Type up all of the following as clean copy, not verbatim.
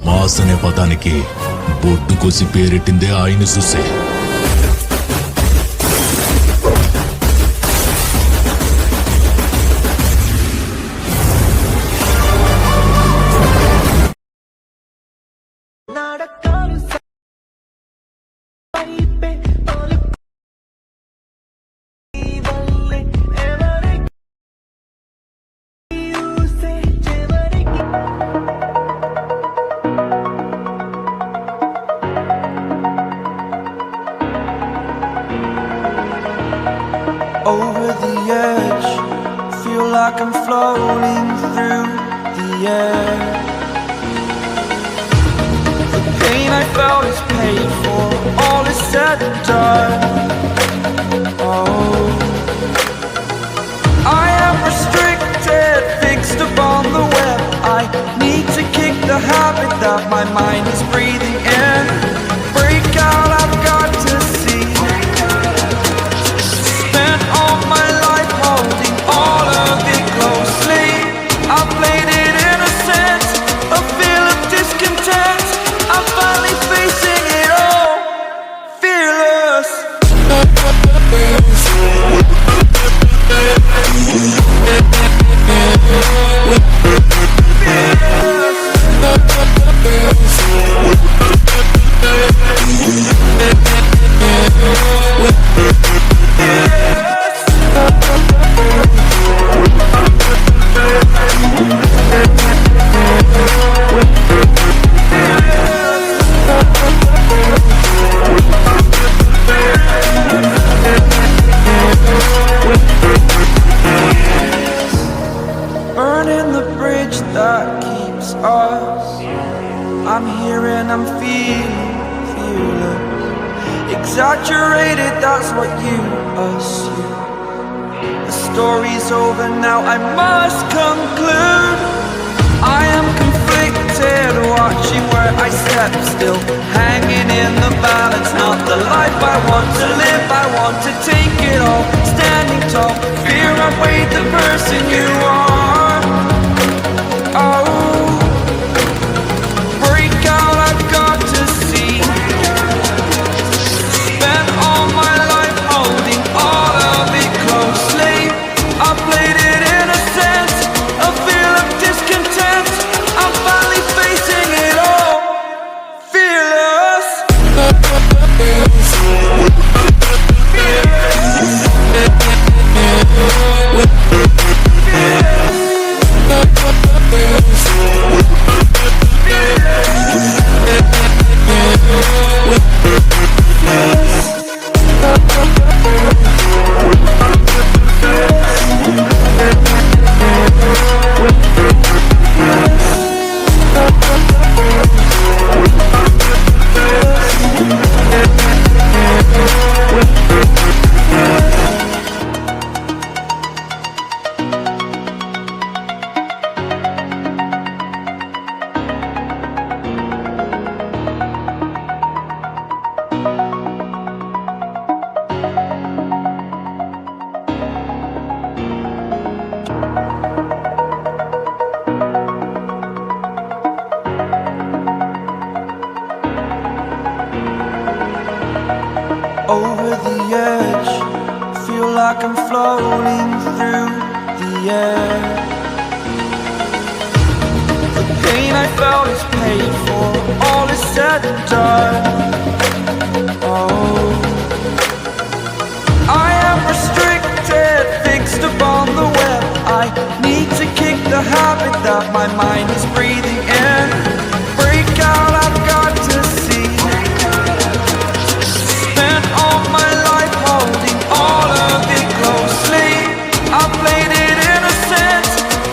Mass అనే పదానికి బొడ్డు కోసి పేరెట్టిందే ఆయన చూసే. Over the edge, feel like I'm floating through the air. The pain I felt is paid for, all is said and done. Oh, I am restricted, fixed upon the web. I need to kick the habit that my mind is breathing in. Break out, I've got to see. Spent all my life holding all of it closely. I played it innocent, a feel of discontent. I'm finally facing it all, fearless. Burning the bridge that keeps us. I'm here and I'm feeling fearless. Exaggerated, that's what you assume. The story's over now, I must conclude. I am conflicted, watching where I step still, hanging in the balance. Not the life I want to live, I want to take it all. Standing tall, fear outweighed the person you are. Oh, break out, I've got to see. Spent all my life holding all of it closely. I played it innocent, a feel of discontent. I'm finally facing it all, fearless. Over the edge, feel like I'm floating through the air. The pain I felt is paid for, all is said and done. Oh, I am restricted, fixed upon the web. I need to kick the habit that my mind is breathing in. Break out, I've got to see. Spent all my life holding all of it closely. I played it innocent,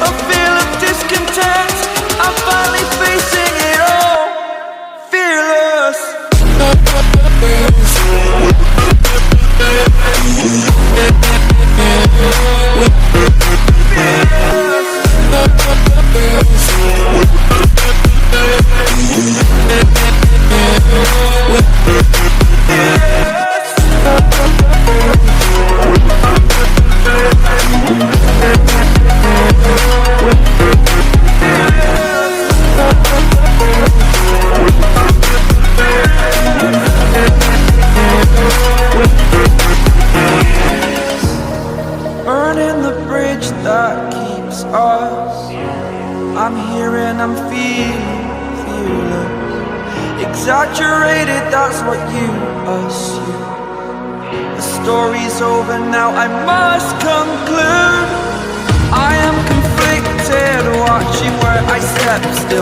a feel of discontent. I'm finally facing it all, fearless. I'm here and I'm feeling fearless. Exaggerated, that's what you assume. The story's over now, I must conclude. I am conflicted, watching where I step still.